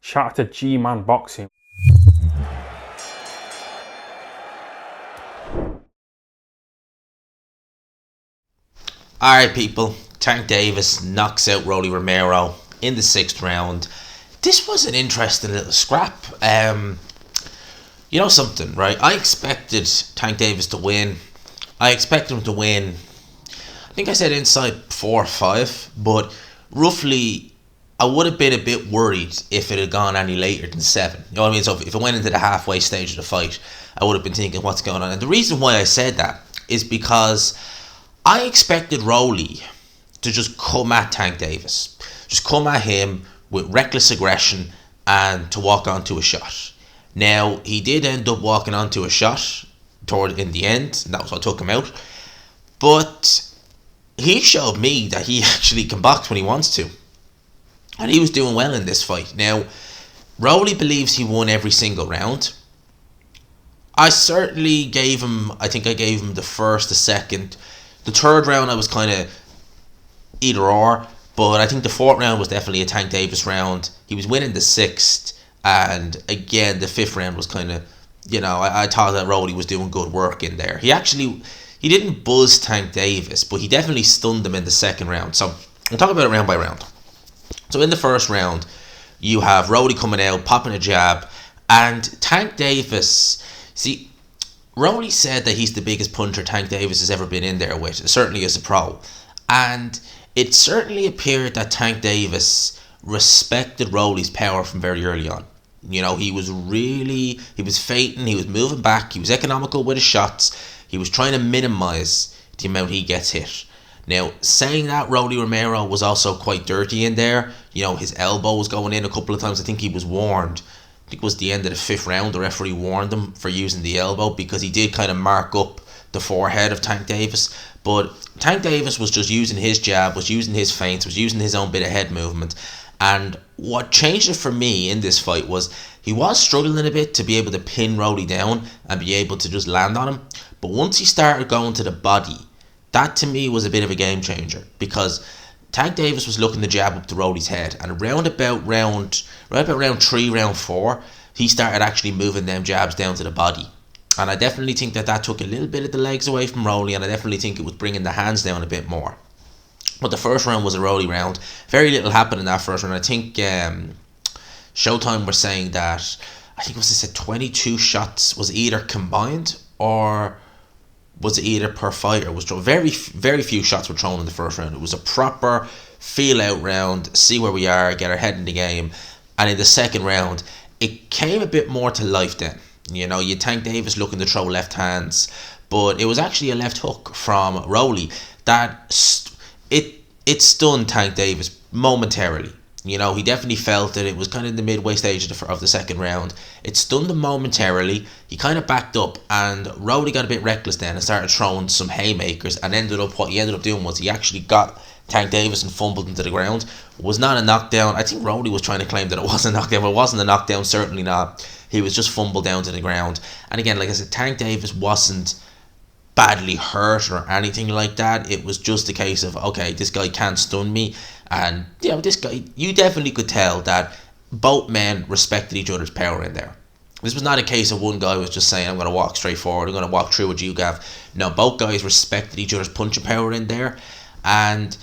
Shout out to G-Man Boxing. Alright, people. Tank Davis knocks out Romero in the 6th round. This was an interesting little scrap. You know something, right? I expected Tank Davis to win. I expected him to win. I think I said inside 4 or 5, but roughly I would have been a bit worried if it had gone any later than 7. You know what I mean? So if it went into the halfway stage of the fight, I would have been thinking, what's going on? And the reason why I said that is because I expected Rowley to just come at Tank Davis. Just come at him with reckless aggression and to walk onto a shot. Now, he did end up walking onto a shot in the end, and that was what took him out. But he showed me that he actually can box when he wants to. And he was doing well in this fight. Now, Rowley believes he won every single round. I certainly gave him, I think I gave him the first, the second. The 3rd round I was kind of either or. But I think the 4th round was definitely a Tank Davis round. He was winning the 6th. And again, the 5th round was kind of, I thought that Rowley was doing good work in there. He didn't buzz Tank Davis, but he definitely stunned him in the 2nd round. So we'll talk about it round by round. So in the 1st round, you have Rowley coming out, popping a jab, and Tank Davis. See, Rowley said that he's the biggest puncher Tank Davis has ever been in there with, certainly as a pro. And it certainly appeared that Tank Davis respected Rowley's power from very early on. He was feinting, he was moving back, he was economical with his shots, he was trying to minimize the amount he gets hit. Now, saying that, Romero was also quite dirty in there. His elbow was going in a couple of times. I think he was warned. I think it was the end of the 5th round. The referee warned him for using the elbow because he did kind of mark up the forehead of Tank Davis. But Tank Davis was just using his jab, was using his feints, was using his own bit of head movement. And what changed it for me in this fight was he was struggling a bit to be able to pin Rowley down and be able to just land on him. But once he started going to the body, that to me was a bit of a game changer because Tank Davis was looking to jab up to Rowley's head, and right about round 3, round 4, he started actually moving them jabs down to the body. And I definitely think that took a little bit of the legs away from Rowley, and I definitely think it was bringing the hands down a bit more. But the 1st round was a Rowley round. Very little happened in that 1st round. I think Showtime were saying that, I think it was 22 shots was either combined or was either per fighter. Was very, very few shots were thrown in the 1st round. It was a proper feel out round, see where we are, get our head in the game. And in the 2nd round, it came a bit more to life then. You had Tank Davis looking to throw left hands, but it was actually a left hook from Rowley that it stunned Tank Davis momentarily. He definitely felt that it was kind of in the midway stage of the 2nd round. It stunned him momentarily. He kind of backed up, and Rowley got a bit reckless then and started throwing some haymakers. And what he ended up doing was he actually got Tank Davis and fumbled into the ground. It was not a knockdown. I think Rowley was trying to claim that it was a knockdown, but it wasn't a knockdown. Certainly not. He was just fumbled down to the ground. And again, like I said, Tank Davis wasn't badly hurt or anything like that. It was just a case of, okay, this guy can't stun me. And this guy, you definitely could tell that both men respected each other's power in there. This was not a case of one guy was just saying, I'm going to walk straight forward, I'm going to walk through with you, Gav. No, both guys respected each other's punching power in there. And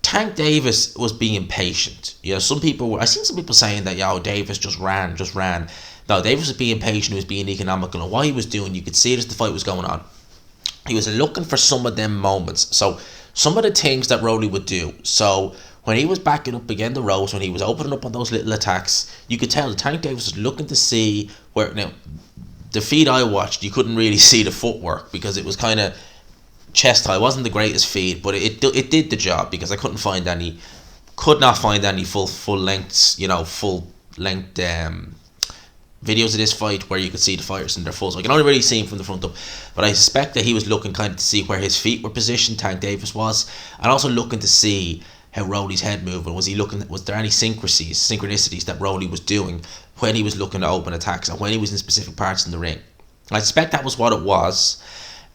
Tank Davis was being patient. Some people I seen some people saying that Davis just ran. No, Davis was being patient, he was being economical, and what he was doing, you could see it as the fight was going on. He was looking for some of them moments. So some of the things that Rowley would do. So when he was backing up again the ropes, when he was opening up on those little attacks, you could tell that Tank Davis was looking to see where. Now, the feed I watched, you couldn't really see the footwork because it was kind of chest high. It wasn't the greatest feed, but it did the job because I could not find any full length videos of this fight where you could see the fighters in their full. So I can only really see him from the front up. But I suspect that he was looking kind of to see where his feet were positioned, Tank Davis was, and also looking to see how Rowley's head moved. Was there any synchronicities that Rowley was doing when he was looking to open attacks and when he was in specific parts in the ring? I suspect that was what it was.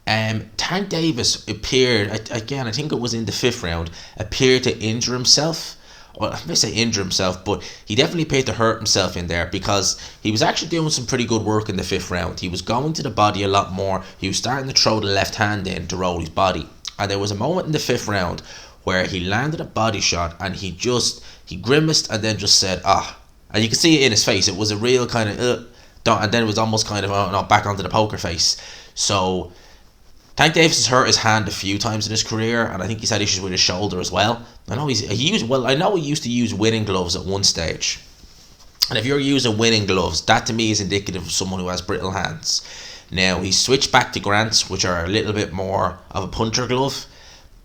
Tank Davis appeared, again, I think it was in the 5th round, appeared to injure himself well, I may say injure himself, but he definitely appeared to hurt himself in there, because he was actually doing some pretty good work in the 5th round. He was going to the body a lot more. He was starting to throw the left hand in to Rolly's body. And there was a moment in the 5th round where he landed a body shot and he grimaced and then just said, ah. And you can see it in his face. It was a real kind of, and then it was almost kind of, oh, no, back onto the poker face. So Tank Davis has hurt his hand a few times in his career, and I think he's had issues with his shoulder as well. I know I know he used to use winning gloves at one stage. And if you're using winning gloves, that to me is indicative of someone who has brittle hands. Now, he switched back to Grants, which are a little bit more of a puncher glove,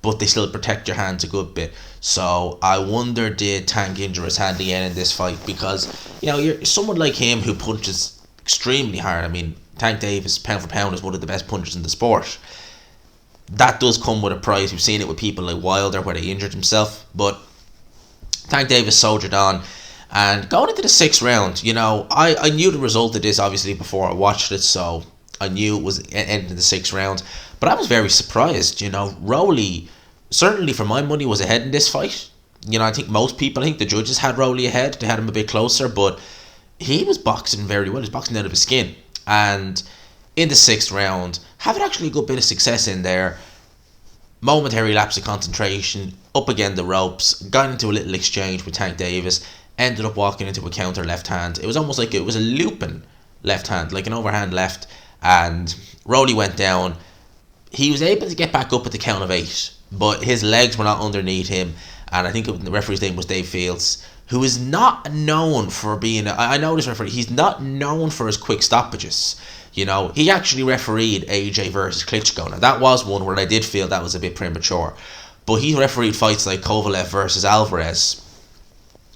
but they still protect your hands a good bit. So I wonder, did Tank injure his hand again in this fight? Because, you're someone like him who punches extremely hard. I mean, Tank Davis, pound for pound, is one of the best punchers in the sport. That does come with a price. We've seen it with people like Wilder, where they injured himself. But Tank Davis soldiered on. And going into the 6th round, I knew the result of this, obviously, before I watched it. So I knew it was ending the 6th round. But I was very surprised. Rowley, certainly for my money, was ahead in this fight. I think the judges had Rowley ahead. They had him a bit closer. But he was boxing very well. He was boxing out of his skin. And in the 6th round, having actually a good bit of success in there, momentary lapse of concentration, up again the ropes, got into a little exchange with Tank Davis, ended up walking into a counter left hand. It was almost like it was a looping left hand, like an overhand left, and Rowley went down. He was able to get back up at the count of 8, but his legs were not underneath him, and I think the referee's name was Dave Fields, who is not known for being, I know this referee, he's not known for his quick stoppages. He actually refereed AJ versus Klitschko. Now, that was one where I did feel that was a bit premature. But he refereed fights like Kovalev versus Alvarez,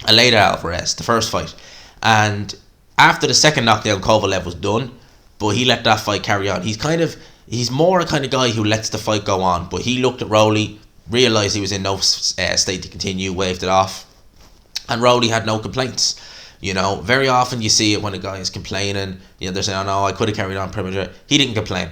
Aleda Alvarez, the first fight. And after the second knockdown, Kovalev was done, but he let that fight carry on. He's more a kind of guy who lets the fight go on. But he looked at Rowley, realised he was in no state to continue, waved it off. And Rowley had no complaints. Very often you see it when a guy is complaining. They're saying, "Oh no, I could have carried on premature." He didn't complain.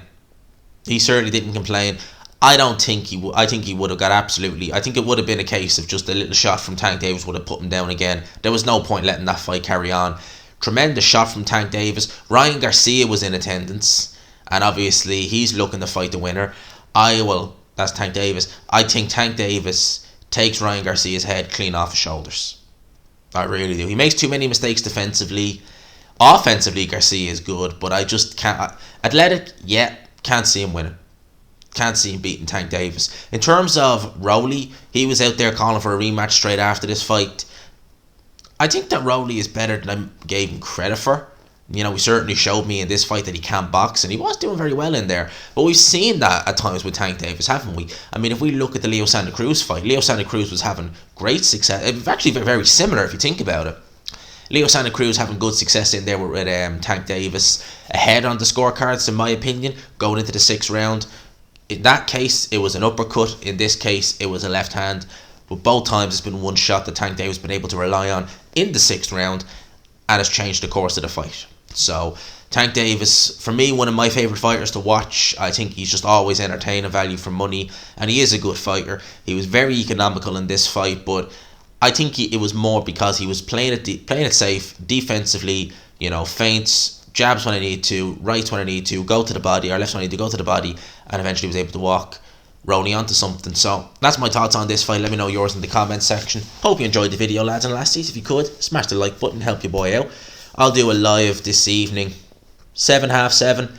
He certainly didn't complain. I don't think he would. I think he would have got absolutely. I think it would have been a case of just a little shot from Tank Davis would have put him down again. There was no point letting that fight carry on. Tremendous shot from Tank Davis. Ryan Garcia was in attendance, and obviously he's looking to fight the winner. That's Tank Davis. I think Tank Davis takes Ryan Garcia's head clean off his shoulders. I really do. He makes too many mistakes defensively. Offensively, Garcia is good, but I just can't. Athletic, yeah, can't see him winning. Can't see him beating Tank Davis. In terms of Rowley, he was out there calling for a rematch straight after this fight. I think that Rowley is better than I gave him credit for. He certainly showed me in this fight that he can box, and he was doing very well in there. But we've seen that at times with Tank Davis, haven't we? I mean, if we look at the Leo Santa Cruz fight, Leo Santa Cruz was having great success. It was actually very, very similar if you think about it. Leo Santa Cruz having good success in there with Tank Davis ahead on the scorecards, in my opinion, going into the 6th round. In that case, it was an uppercut. In this case, it was a left hand. But both times it's been one shot that Tank Davis has been able to rely on in the 6th round, and has changed the course of the fight. So Tank Davis, for me, one of my favourite fighters to watch. I think he's just always entertaining, value for money, and he is a good fighter. He was very economical in this fight, but I think it was more because he was playing it safe, defensively, feints, jabs when I need to, rights when I need to, go to the body, or lefts when I need to go to the body, and eventually was able to walk Rowley onto something. So that's my thoughts on this fight. Let me know yours in the comments section. Hope you enjoyed the video, lads and lassies. If you could, smash the like button, help your boy out. I'll do a live this evening, 7:30.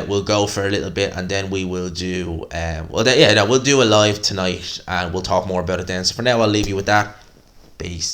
We'll go for a little bit, and then we will do we'll do a live tonight, and we'll talk more about it then. So for now, I'll leave you with that. Peace.